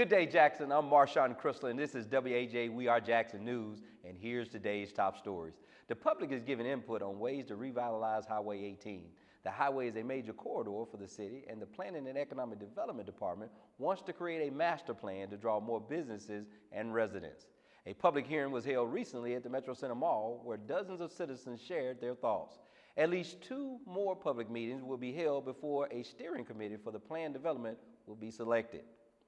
Good day, Jackson. I'm Marshawn Chrysler, and this is WAJ We Are Jackson News, and here's today's top stories. The public is giving input on ways to revitalize Highway 18. The highway is a major corridor for the city, and the Planning and Economic Development Department wants to create a master plan to draw more businesses and residents. A public hearing was held recently at the Metro Center Mall where dozens of citizens shared their thoughts. At least 2 more public meetings will be held before a steering committee for the plan development will be selected.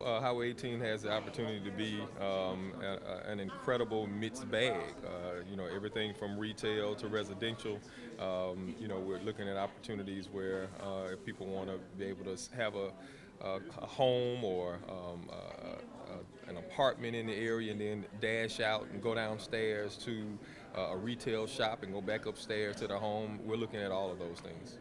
Highway 18 has the opportunity to be an incredible mixed bag. Everything from retail to residential. We're looking at opportunities where if people want to be able to have a home or an apartment in the area and then dash out and go downstairs to a retail shop and go back upstairs to their home. We're looking at all of those things.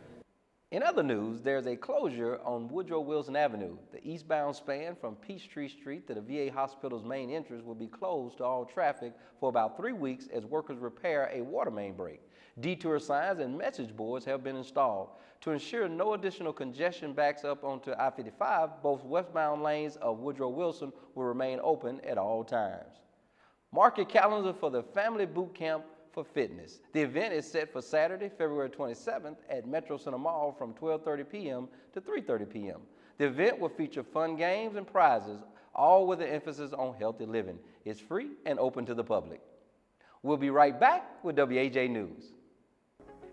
In other news, there's a closure on Woodrow Wilson Avenue. The eastbound span from Peachtree Street to the VA Hospital's main entrance will be closed to all traffic for about 3 weeks as workers repair a water main break. Detour signs and message boards have been installed. To ensure no additional congestion backs up onto I-55, both westbound lanes of Woodrow Wilson will remain open at all times. Mark your calendar for the Family Boot Camp for Fitness. The event is set for Saturday, February 27th at Metro Center Mall from 12:30 p.m. to 3:30 p.m. The event will feature fun games and prizes, all with an emphasis on healthy living. It's free and open to the public. We'll be right back with WAJ News.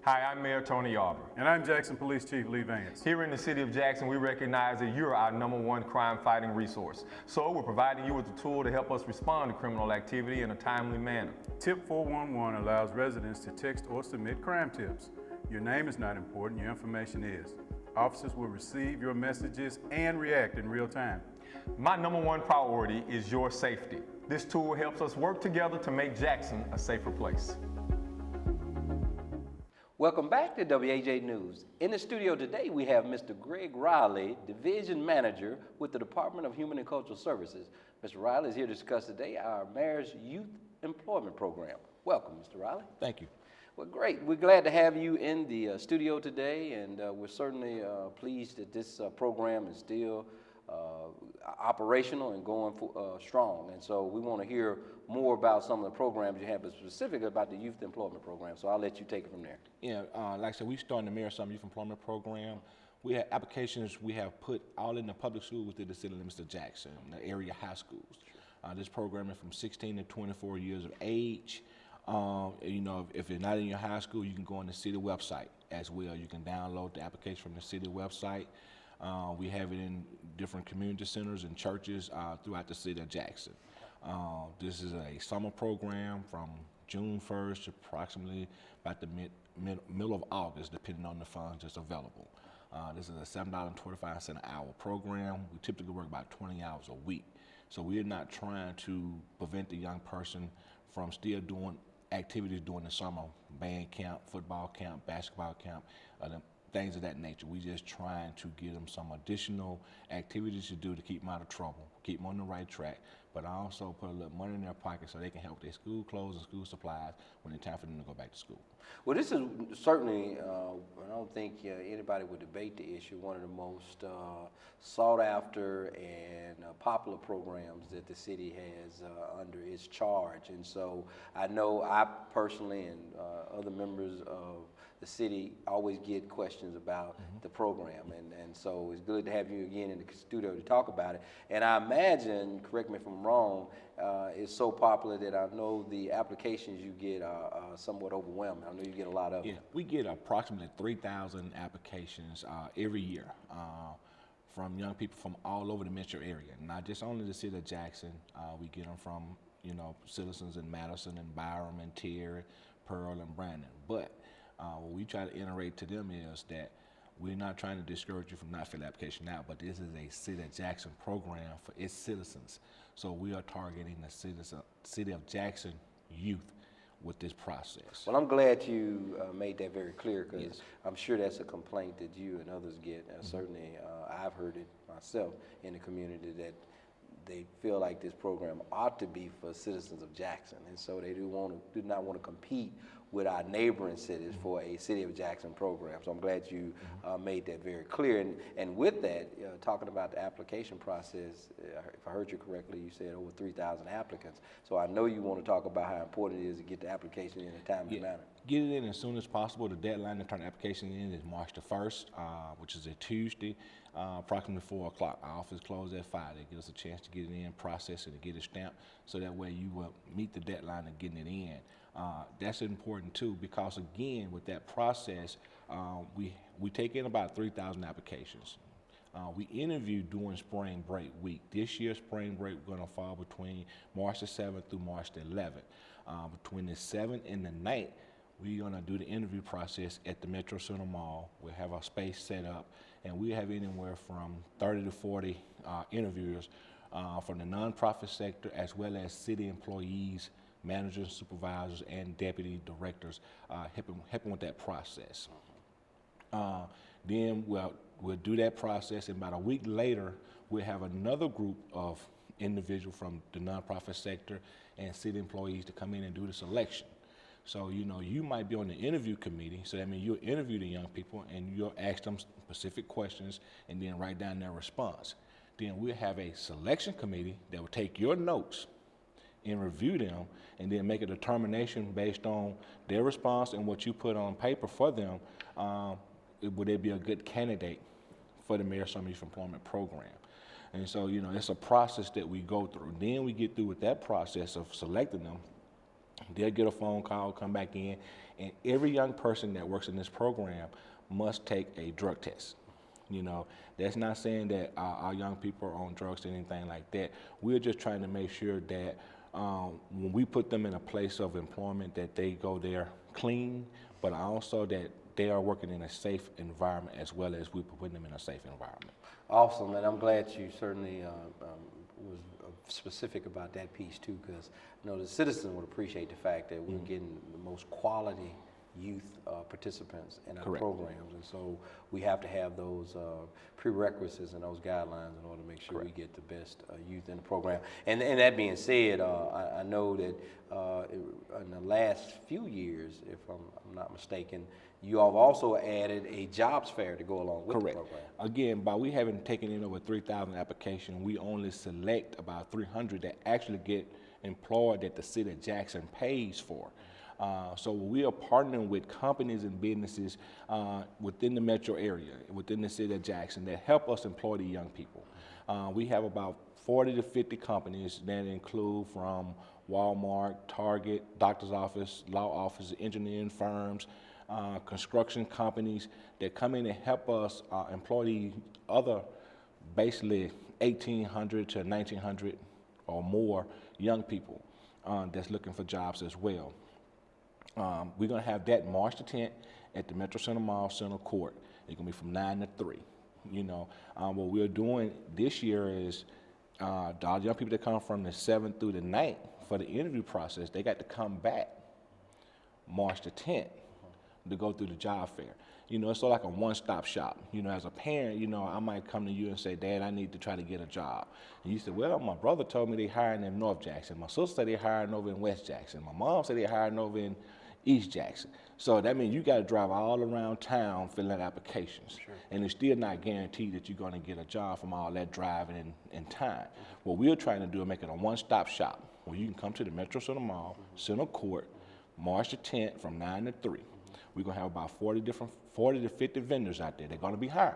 Hi, I'm Mayor Tony Auburn. And I'm Jackson Police Chief Lee Vance. Here in the city of Jackson, we recognize that you're our #1 crime-fighting resource. So we're providing you with a tool to help us respond to criminal activity in a timely manner. Tip 411 allows residents to text or submit crime tips. Your name is not important, your information is. Officers will receive your messages and react in real time. My #1 priority is your safety. This tool helps us work together to make Jackson a safer place. Welcome back to WAJ News. In the studio today, we have Mr. Greg Riley, Division Manager with the Department of Human and Cultural Services. Mr. Riley is here to discuss today our Mayor's Youth Employment Program. Welcome, Mr. Riley. Thank you. Well, great. We're glad to have you in the studio today, and we're certainly pleased that this program is still operational and going strong. And so we want to hear more about some of the programs you have, but specifically about the Youth Employment Program. So I'll let you take it from there. Yeah, like I said, we started the Mayor Summer Youth Employment Program. We have applications we have put all in the public schools within the city limits of Jackson, the area high schools. This program is from 16 to 24 years of age. If you're not in your high school, you can go on the city website as well. You can download the application from the city website. We have it in different community centers and churches throughout the city of Jackson. This is a summer program from June 1st to approximately about the middle of August, depending on the funds that's available. This is a $7.25 an hour program. We typically work about 20 hours a week. So we're not trying to prevent the young person from still doing activities during the summer, band camp, football camp, basketball camp, things of that nature. We just trying to give them some additional activities to do to keep them out of trouble, keep them on the right track, but also put a little money in their pocket so they can help with their school clothes and school supplies when it's time for them to go back to school. Well, this is certainly, I don't think anybody would debate the issue, one of the most sought after and popular programs that the city has under its charge. And so I know I personally and other members of the city always get questions about the program, and so it's good to have you again in the studio to talk about it. And I imagine, correct me if I'm wrong, it's so popular that I know the applications you get are somewhat overwhelming. I know you get a lot of them. Yeah, we get approximately 3,000 applications every year from young people from all over the metro area, not just only the city of Jackson. We get them from citizens in Madison and Byram and Terry, Pearl and Brandon, but what we try to iterate to them is that we're not trying to discourage you from not filling the application out, but this is a City of Jackson program for its citizens. So we are targeting the City of Jackson youth with this process. Well, I'm glad you made that very clear, because I'm sure that's a complaint that you and others get. Certainly, I've heard it myself in the community that they feel like this program ought to be for citizens of Jackson, and so they do not want to compete with our neighboring cities for a City of Jackson program. So I'm glad you made that very clear. And with that, talking about the application process, if I heard you correctly, you said over 3,000 applicants. So I know you want to talk about how important it is to get the application in a timely manner. Get it in as soon as possible. The deadline to turn the application in is March the 1st, which is a Tuesday, approximately 4 o'clock. Our office closes at 5. They give us a chance to get it in, process it, and get it stamped, so that way you will meet the deadline of getting it in. That's important too, because again, with that process, we take in about 3,000 applications. We interview during spring break week. This year, spring break, we're going to fall between March the 7th through March the 11th. Between the 7th and the 9th, we're going to do the interview process at the Metro Center Mall. We'll have our space set up, and we have anywhere from 30 to 40 interviewers from the nonprofit sector, as well as city employees, managers, supervisors, and deputy directors, helping with that process. Then we'll do that process, and about a week later, we'll have another group of individuals from the nonprofit sector and city employees to come in and do the selection. So, you know, you might be on the interview committee, so that means you'll interview the young people and you'll ask them specific questions and then write down their response. Then we'll have a selection committee that will take your notes and review them, and then make a determination based on their response and what you put on paper for them. Would they be a good candidate for the Mayor's Summer Youth Employment Program? And so, you know, it's a process that we go through. Then we get through with that process of selecting them. They'll get a phone call, come back in, and every young person that works in this program must take a drug test. You know, that's not saying that our young people are on drugs or anything like that. We're just trying to make sure that when we put them in a place of employment, that they go there clean, but also that they are working in a safe environment, as well as we put them in a safe environment. Awesome, and I'm glad you certainly was specific about that piece too, because you know the citizens would appreciate the fact that we're getting the most quality youth participants in our programs, and so we have to have those prerequisites and those guidelines in order to make sure we get the best youth in the program. And that being said, I know that in the last few years, if I'm not mistaken, you have also added a jobs fair to go along with the program. Again, by we having taken in over 3,000 applications, we only select about 300 that actually get employed that the City of Jackson pays for. So we are partnering with companies and businesses within the metro area, within the City of Jackson, that help us employ the young people. We have about 40 to 50 companies that include from Walmart, Target, doctor's office, law offices, engineering firms, construction companies that come in and help us employ the other basically 1,800 to 1,900 or more young people that's looking for jobs as well. We're going to have that March the 10th at the Metro Center Mall Center Court. It's going to be from 9 to 3. You know, what we're doing this year is the young people that come from the 7th through the 9th for the interview process, they got to come back March the 10th to go through the job fair. You know, it's sort of like a one-stop shop. You know, as a parent, you know, I might come to you and say, Dad, I need to try to get a job. And you say, well, my brother told me they're hiring in North Jackson. My sister said they're hiring over in West Jackson. My mom said they're hiring over in East Jackson. So that means you got to drive all around town filling out applications. Sure. And it's still not guaranteed that you're going to get a job from all that driving and time. What we're trying to do is make it a one-stop shop where you can come to the Metro Center Mall, Center Court, March the 10th from 9 to 3. We're going to have about 40 to 50 vendors out there. They're going to be hired.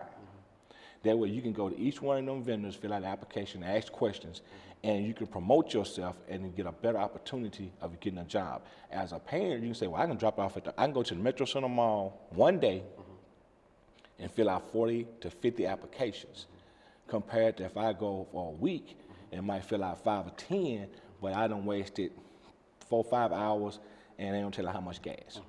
That way you can go to each one of them vendors, fill out an application, ask questions, and you can promote yourself and get a better opportunity of getting a job. As a parent, you can say, well, I can drop off I can go to the Metro Center Mall one day and fill out 40 to 50 applications. Compared to if I go for a week and might fill out 5 or 10, but I done wasted 4 or 5 hours and they don't tell you how much gas.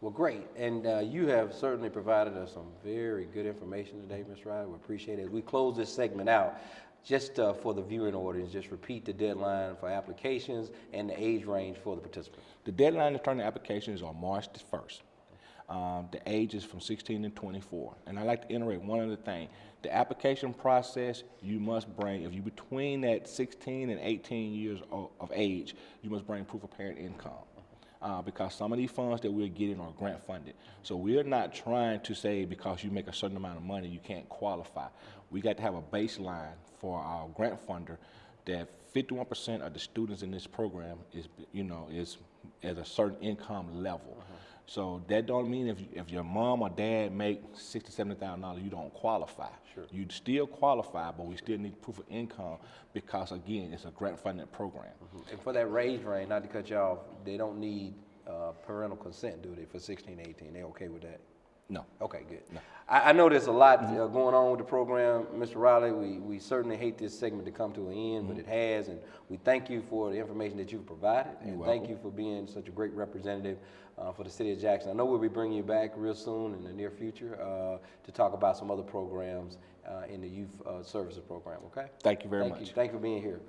Well, great, and you have certainly provided us some very good information today, Ms. Ryder. We appreciate it. As we close this segment out, just for the viewing audience, just repeat the deadline for applications and the age range for the participants. The deadline to turn the applications is on March the 1st. The age is from 16 to 24. And I'd like to iterate one other thing. The application process, you must bring, if you're between that 16 and 18 years of age, you must bring proof of parent income. because some of these funds that we're getting are grant funded. So we're not trying to say because you make a certain amount of money, you can't qualify. We got to have a baseline for our grant funder that 51% of the students in this program is at a certain income level. So that don't mean if your mom or dad make $60,000, $70,000, you don't qualify. Sure. You still qualify, but we still need proof of income because, again, it's a grant-funded program. And for that raise range, not to cut you off, they don't need parental consent, do they, for 16, 18? They okay with that? No. Okay, good. No. I know there's a lot going on with the program, Mr. Riley. We certainly hate this segment to come to an end, but it has, and we thank you for the information that you've provided, and thank you for being such a great representative for the city of Jackson. I know we'll be bringing you back real soon in the near future to talk about some other programs in the youth services program, okay? Thank you very much. Thank you for being here.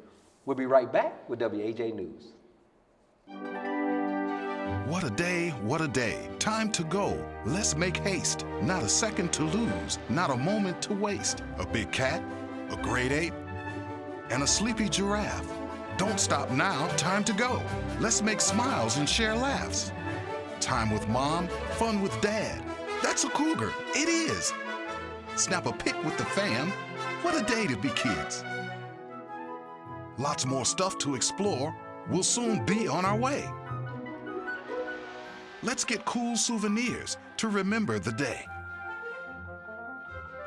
We'll be right back with WAJ News. What a day, what a day. Time to go. Let's make haste. Not a second to lose, not a moment to waste. A big cat, a great ape, and a sleepy giraffe. Don't stop now, time to go. Let's make smiles and share laughs. Time with mom, fun with dad. That's a cougar, it is. Snap a pic with the fam. What a day to be kids. Lots more stuff to explore. We'll soon be on our way. Let's get cool souvenirs to remember the day.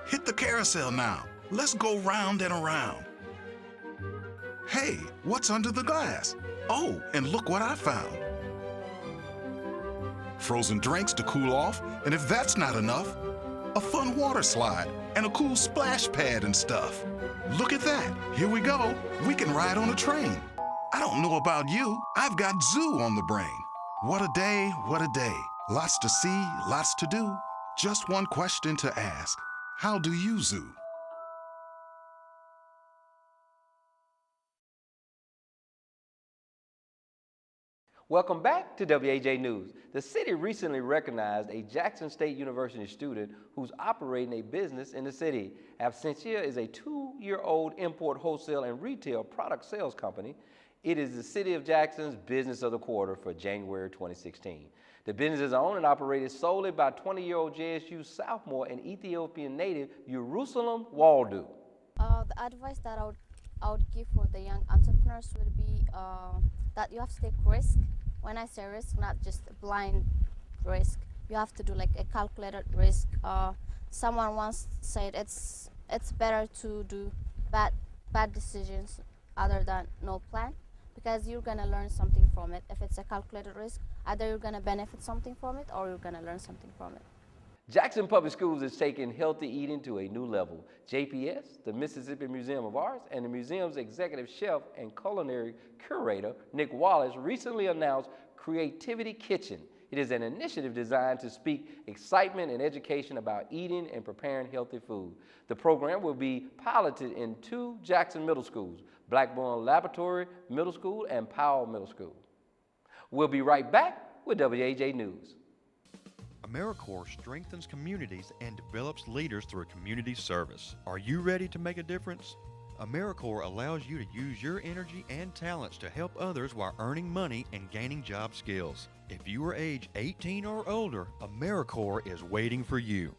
Hit the carousel now. Let's go round and around. Hey, what's under the glass? Oh, and look what I found. Frozen drinks to cool off, and if that's not enough, a fun water slide and a cool splash pad and stuff. Look at that. Here we go. We can ride on a train. I don't know about you. I've got zoo on the brain. What a day, what a day. Lots to see, lots to do. Just one question to ask. How do you zoo? Welcome back to WAJ News. The city recently recognized a Jackson State University student who's operating a business in the city. Absentia is a 2-year-old import, wholesale, and retail product sales company. It is the City of Jackson's Business of the Quarter for January 2016. The business is owned and operated solely by 20-year-old JSU sophomore and Ethiopian native Jerusalem Waldu. The advice that I would give for the young entrepreneurs would be that you have to take risk. When I say risk, not just a blind risk. You have to do like a calculated risk. Someone once said it's better to do bad decisions other than no plan, because you're gonna learn something from it. If it's a calculated risk, either you're gonna benefit something from it or you're gonna learn something from it. Jackson Public Schools is taking healthy eating to a new level. JPS, the Mississippi Museum of Arts, and the museum's executive chef and culinary curator, Nick Wallace, recently announced Creativity Kitchen. It is an initiative designed to speak excitement and education about eating and preparing healthy food. The program will be piloted in 2 Jackson middle schools, Blackburn Laboratory Middle School and Powell Middle School. We'll be right back with WAJ News. AmeriCorps strengthens communities and develops leaders through community service. Are you ready to make a difference? AmeriCorps allows you to use your energy and talents to help others while earning money and gaining job skills. If you are age 18 or older, AmeriCorps is waiting for you.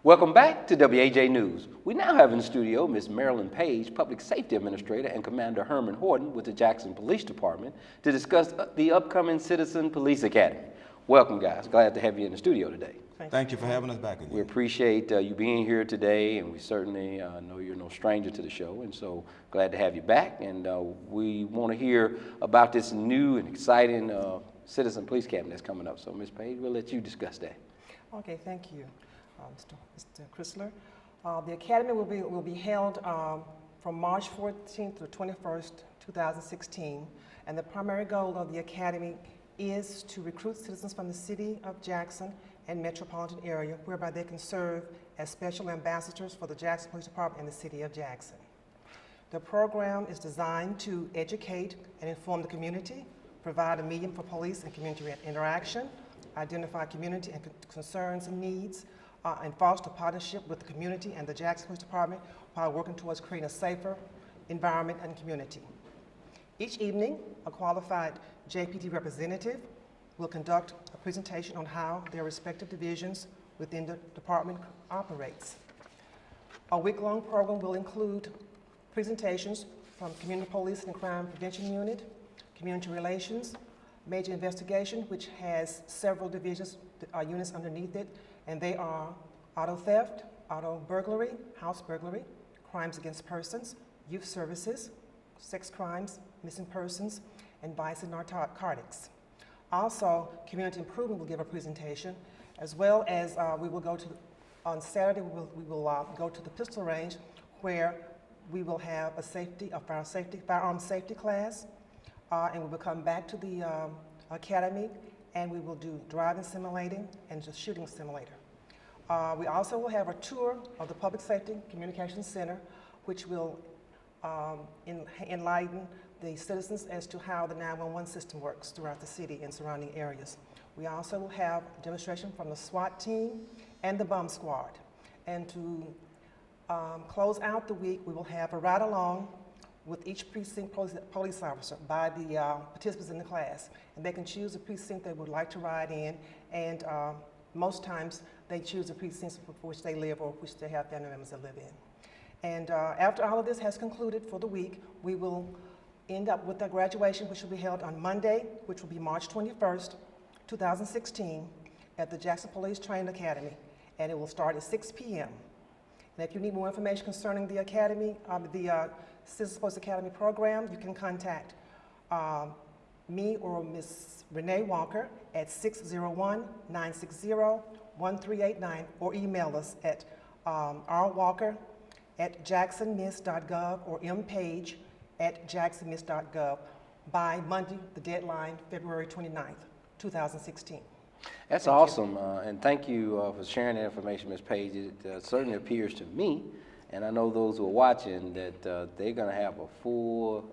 Welcome back to WAJ News. We now have in the studio Ms. Marilyn Page, Public Safety Administrator, and Commander Herman Horton with the Jackson Police Department to discuss the upcoming Citizen Police Academy. Welcome, guys. Glad to have you in the studio today. Thank you for having us back again. We appreciate you being here today, and we certainly know you're no stranger to the show, and so glad to have you back. And we want to hear about this new and exciting Citizen Police Academy that's coming up. So, Ms. Page, we'll let you discuss that. Okay, thank you, Mr. Chrysler. The Academy will be held from March 14th to 21st, 2016, and the primary goal of the Academy is to recruit citizens from the City of Jackson and metropolitan area, whereby they can serve as special ambassadors for the Jackson Police Department and the City of Jackson. The program is designed to educate and inform the community, provide a medium for police and community interaction, identify community and concerns and needs, and foster partnership with the community and the Jackson Police Department while working towards creating a safer environment and community. Each evening, a qualified JPD representative will conduct a presentation on how their respective divisions within the department operates. A week-long program will include presentations from Community Police and Crime Prevention Unit, Community Relations, Major Investigation, which has several divisions, units underneath it, and they are auto theft, auto burglary, house burglary, crimes against persons, youth services, sex crimes, missing persons, and vice and narcotics. Also, community improvement will give a presentation, as well as we will go to, on Saturday, we will go to the pistol range, where we will have a firearm safety class, and we will come back to the academy, and we will do driving simulating and just shooting simulator. We also will have a tour of the Public Safety Communications Center, which will enlighten the citizens as to how the 911 system works throughout the city and surrounding areas. We also will have a demonstration from the SWAT team and the bomb squad. And to close out the week, we will have a ride-along with each precinct police officer by the participants in the class. And they can choose a precinct they would like to ride in, and most times they choose the precincts for which they live or which they have family members that live in. And after all of this has concluded for the week, we will end up with a graduation, which will be held on Monday, which will be March 21st, 2016, at the Jackson Police Training Academy, and it will start at 6 p.m. And if you need more information concerning the academy, the Citizens Police Academy program, you can contact me or Ms. Renee Walker at 601-960-1389, or email us at rwalker@jacksonmiss.gov or mpage@jacksonmiss.gov by Monday, the deadline, February 29th, 2016. That's awesome, and thank you for sharing that information, Ms. Page. It certainly appears to me, and I know those who are watching, that they're going to have a full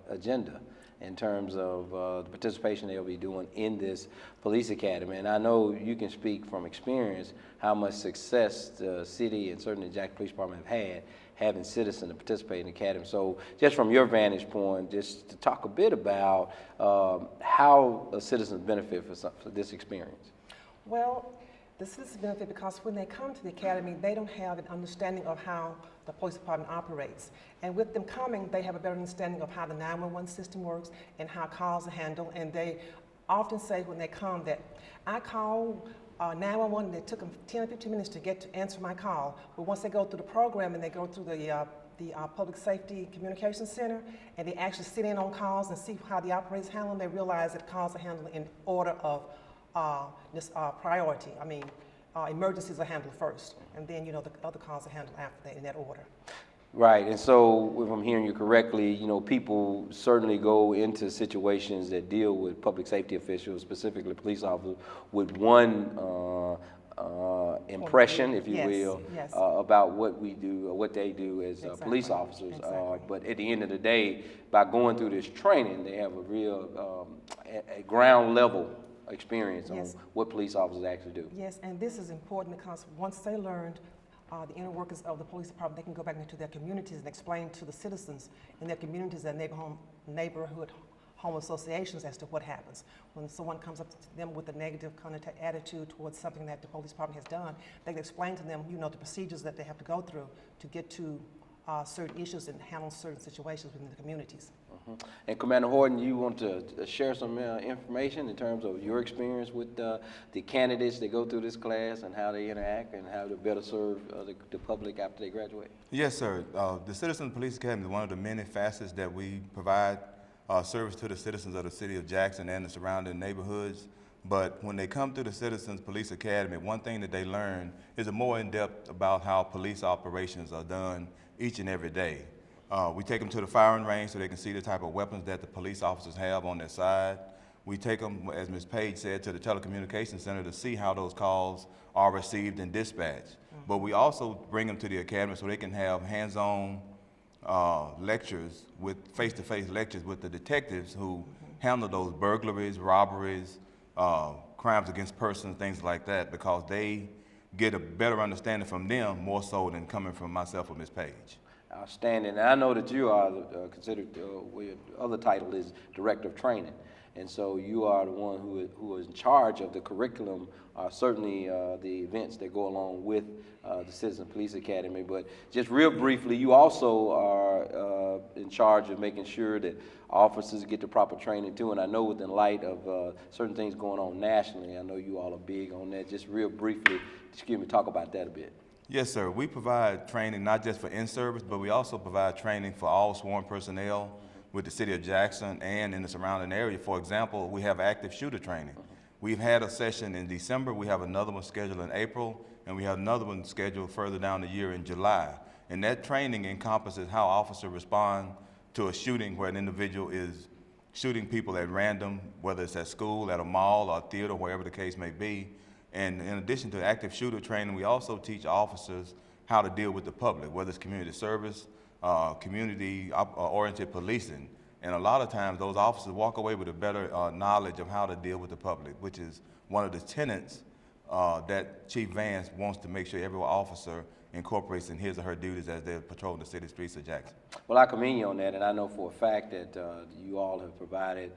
agenda in terms of the participation they'll be doing in this police academy. And I know you can speak from experience how much success the city and certainly the Jackson Police Department have had having citizens to participate in the academy. So just from your vantage point, just to talk a bit about how citizens benefit for this experience. Well, the citizens benefit because when they come to the academy, they don't have an understanding of how the police department operates. And with them coming, they have a better understanding of how the 911 system works and how calls are handled. And they often say when they come that, I call 911 and it took them 10 or 15 minutes to answer my call. But once they go through the program and they go through the Public Safety Communications Center, and they actually sit in on calls and see how the operators handle them, they realize that calls are handled in order of priority. I mean, emergencies are handled first, and then, you know, the other calls are handled after that in that order. Right, and so if I'm hearing you correctly, you know, people certainly go into situations that deal with public safety officials, specifically police officers, with one impression, if you will, about what we do or what they do as police officers. But at the end of the day, by going through this training, they have a real a ground level experience on what police officers actually do. Yes, and this is important because once they learned the inner workings of the police department, they can go back into their communities and explain to the citizens in their communities and neighborhood home associations as to what happens. When someone comes up to them with a negative attitude towards something that the police department has done, they can explain to them, you know, the procedures that they have to go through to get to certain issues and handle certain situations within the communities. And Commander Horton, you want to share some information in terms of your experience with the candidates that go through this class and how they interact and how to better serve the public after they graduate? Yes, sir. The Citizen Police Academy is one of the many facets that we provide service to the citizens of the city of Jackson and the surrounding neighborhoods. But when they come through the Citizens Police Academy, one thing that they learn is more in depth about how police operations are done each and every day. We take them to the firing range so they can see the type of weapons that the police officers have on their side. We take them, as Ms. Page said, to the telecommunications center to see how those calls are received and dispatched. But we also bring them to the academy so they can have hands-on lectures, with face-to-face lectures with the detectives who handle those burglaries, robberies, crimes against persons, things like that, because they get a better understanding from them more so than coming from myself or Ms. Page. Outstanding. And I know that you are considered, your other title is Director of Training. And so you are the one who is in charge of the curriculum, certainly the events that go along with the Citizen Police Academy. But just real briefly, you also are in charge of making sure that officers get the proper training too. And I know within light of certain things going on nationally, I know you all are big on that. Just real briefly, excuse me, talk about that a bit. Yes, sir. We provide training not just for in-service, but we also provide training for all sworn personnel with the City of Jackson and in the surrounding area. For example, we have active shooter training. We've had a session in December, we have another one scheduled in April, and we have another one scheduled further down the year in July. And that training encompasses how officers respond to a shooting where an individual is shooting people at random, whether it's at school, at a mall, or a theater, wherever the case may be. And in addition to active shooter training, we also teach officers how to deal with the public, whether it's community service, community-oriented policing. And a lot of times those officers walk away with a better knowledge of how to deal with the public, which is one of the tenets that Chief Vance wants to make sure every officer incorporates in his or her duties as they're patrolling the city streets of Jackson. Well, I commend you on that, and I know for a fact that you all have provided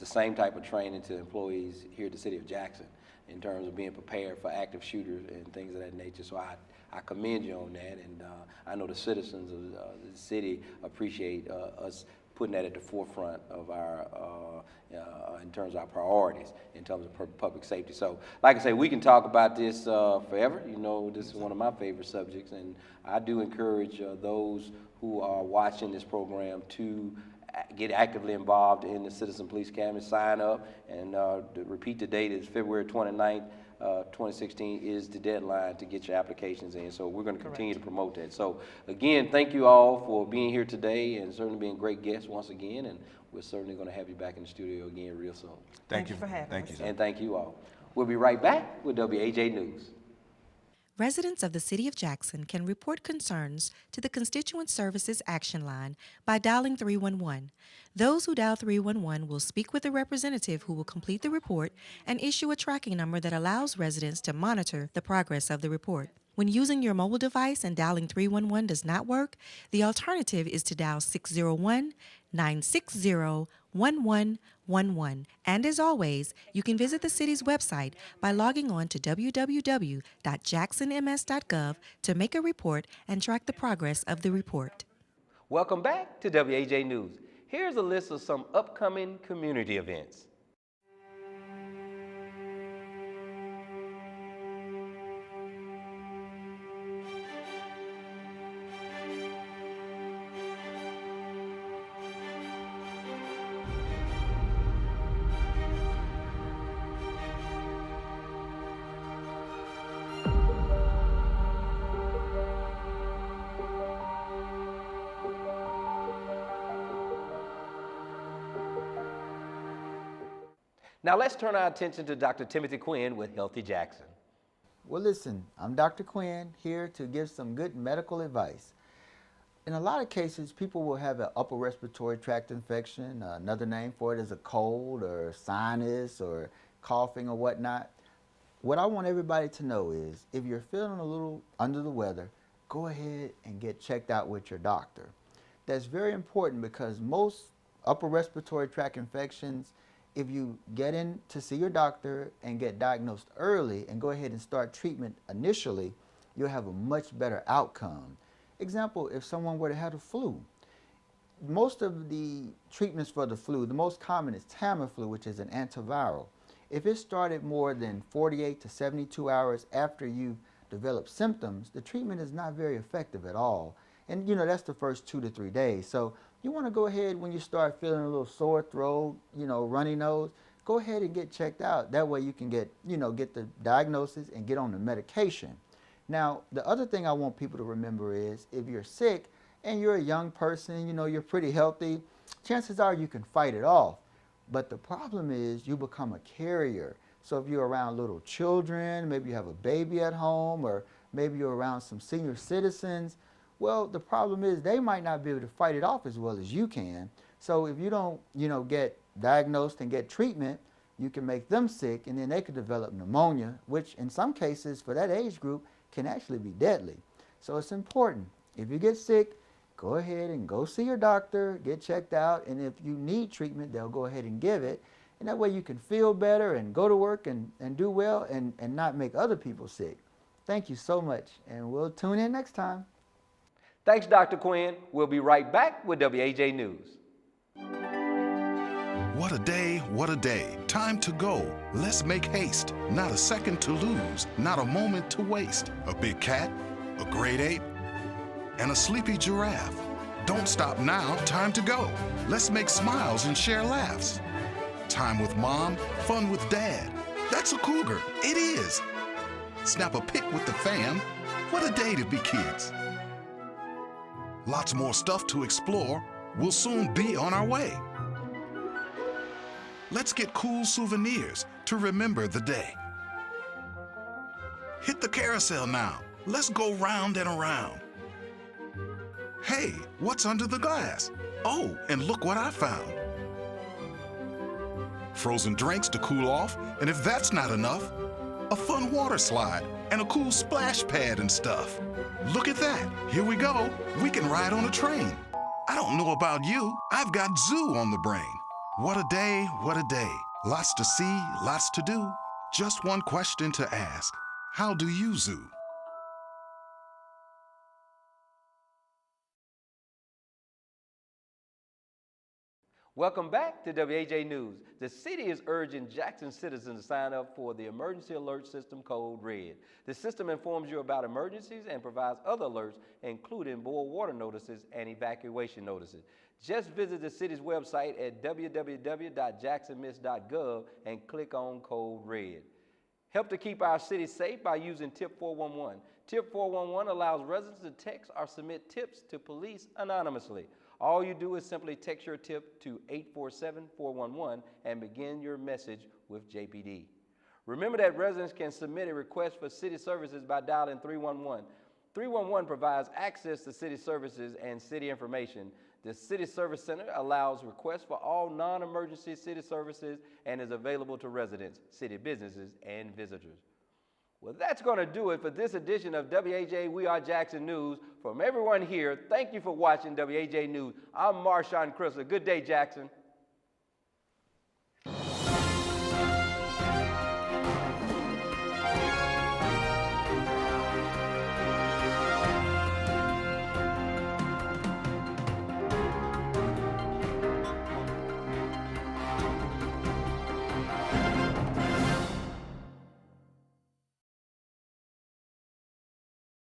the same type of training to employees here at the City of Jackson in terms of being prepared for active shooters and things of that nature. So I commend you on that, and I know the citizens of the city appreciate us putting that at the forefront of our, in terms of our priorities, in terms of public safety. So, like I say, we can talk about this forever. You know, this is one of my favorite subjects, and I do encourage those who are watching this program to get actively involved in the Citizen Police Academy, sign up, and repeat the date is February 29th, 2016 is the deadline to get your applications in. So we're going to continue to promote that. So again, thank you all for being here today and certainly being great guests once again. And we're certainly going to have you back in the studio again real soon. Thank you for having us. Thank you, sir. And thank you all. We'll be right back with WAJ News. Residents of the City of Jackson can report concerns to the Constituent Services Action Line by dialing 311. Those who dial 311 will speak with a representative who will complete the report and issue a tracking number that allows residents to monitor the progress of the report. When using your mobile device and dialing 311 does not work, the alternative is to dial 601-960-1111. And as always, you can visit the city's website by logging on to www.jacksonms.gov to make a report and track the progress of the report. Welcome back to WAJ News. Here's a list of some upcoming community events. Now let's turn our attention to Dr. Timothy Quinn with Healthy Jackson. Well, listen, I'm Dr. Quinn here to give some good medical advice. In a lot of cases, people will have an upper respiratory tract infection. Another name for it is a cold or sinus or coughing or whatnot. What I want everybody to know is if you're feeling a little under the weather, go ahead and get checked out with your doctor. That's very important because most upper respiratory tract infections, if you get in to see your doctor and get diagnosed early and go ahead and start treatment initially, you'll have a much better outcome. Example, if someone were to have the flu, most of the treatments for the flu, the most common is Tamiflu, which is an antiviral. If it started more than 48 to 72 hours after you develop symptoms, the treatment is not very effective at all. And you know, that's the first 2 to 3 days. So you want to go ahead when you start feeling a little sore throat, you know, runny nose, go ahead and get checked out. That way you can get, you know, get the diagnosis and get on the medication. Now, the other thing I want people to remember is if you're sick and you're a young person, you know, you're pretty healthy, chances are you can fight it off. But the problem is you become a carrier. So if you're around little children, maybe you have a baby at home, or maybe you're around some senior citizens, well, the problem is they might not be able to fight it off as well as you can. So if you don't, you know, get diagnosed and get treatment, you can make them sick and then they could develop pneumonia, which in some cases for that age group can actually be deadly. So it's important. If you get sick, go ahead and go see your doctor, get checked out, and if you need treatment, they'll go ahead and give it. And that way you can feel better and go to work and do well and not make other people sick. Thank you so much, and we'll tune in next time. Thanks, Dr. Quinn. We'll be right back with WAJ News. What a day, what a day. Time to go. Let's make haste. Not a second to lose, not a moment to waste. A big cat, a great ape, and a sleepy giraffe. Don't stop now, time to go. Let's make smiles and share laughs. Time with mom, fun with dad. That's a cougar, it is. Snap a pic with the fam. What a day to be kids. Lots more stuff to explore. We'll soon be on our way. Let's get cool souvenirs to remember the day. Hit the carousel now. Let's go round and around. Hey, what's under the glass? Oh, and look what I found. Frozen drinks to cool off, and if that's not enough, a fun water slide and a cool splash pad and stuff. Look at that. Here we go. We can ride on a train. I don't know about you. I've got zoo on the brain. What a day, what a day. Lots to see, lots to do. Just one question to ask. How do you zoo? Welcome back to WAJ News. The city is urging Jackson citizens to sign up for the Emergency Alert System code RED. The system informs you about emergencies and provides other alerts, including boil water notices and evacuation notices. Just visit the city's website at www.jacksonmiss.gov and click on code RED. Help to keep our city safe by using Tip 411. Tip 411 allows residents to text or submit tips to police anonymously. All you do is simply text your tip to 847-411 and begin your message with JPD. Remember that residents can submit a request for city services by dialing 311. 311 provides access to city services and city information. The City Service Center allows requests for all non-emergency city services and is available to residents, city businesses, and visitors. Well, that's going to do it for this edition of WAJ We Are Jackson News. From everyone here, thank you for watching WAJ News. I'm Marshawn Chrysler. Good day, Jackson.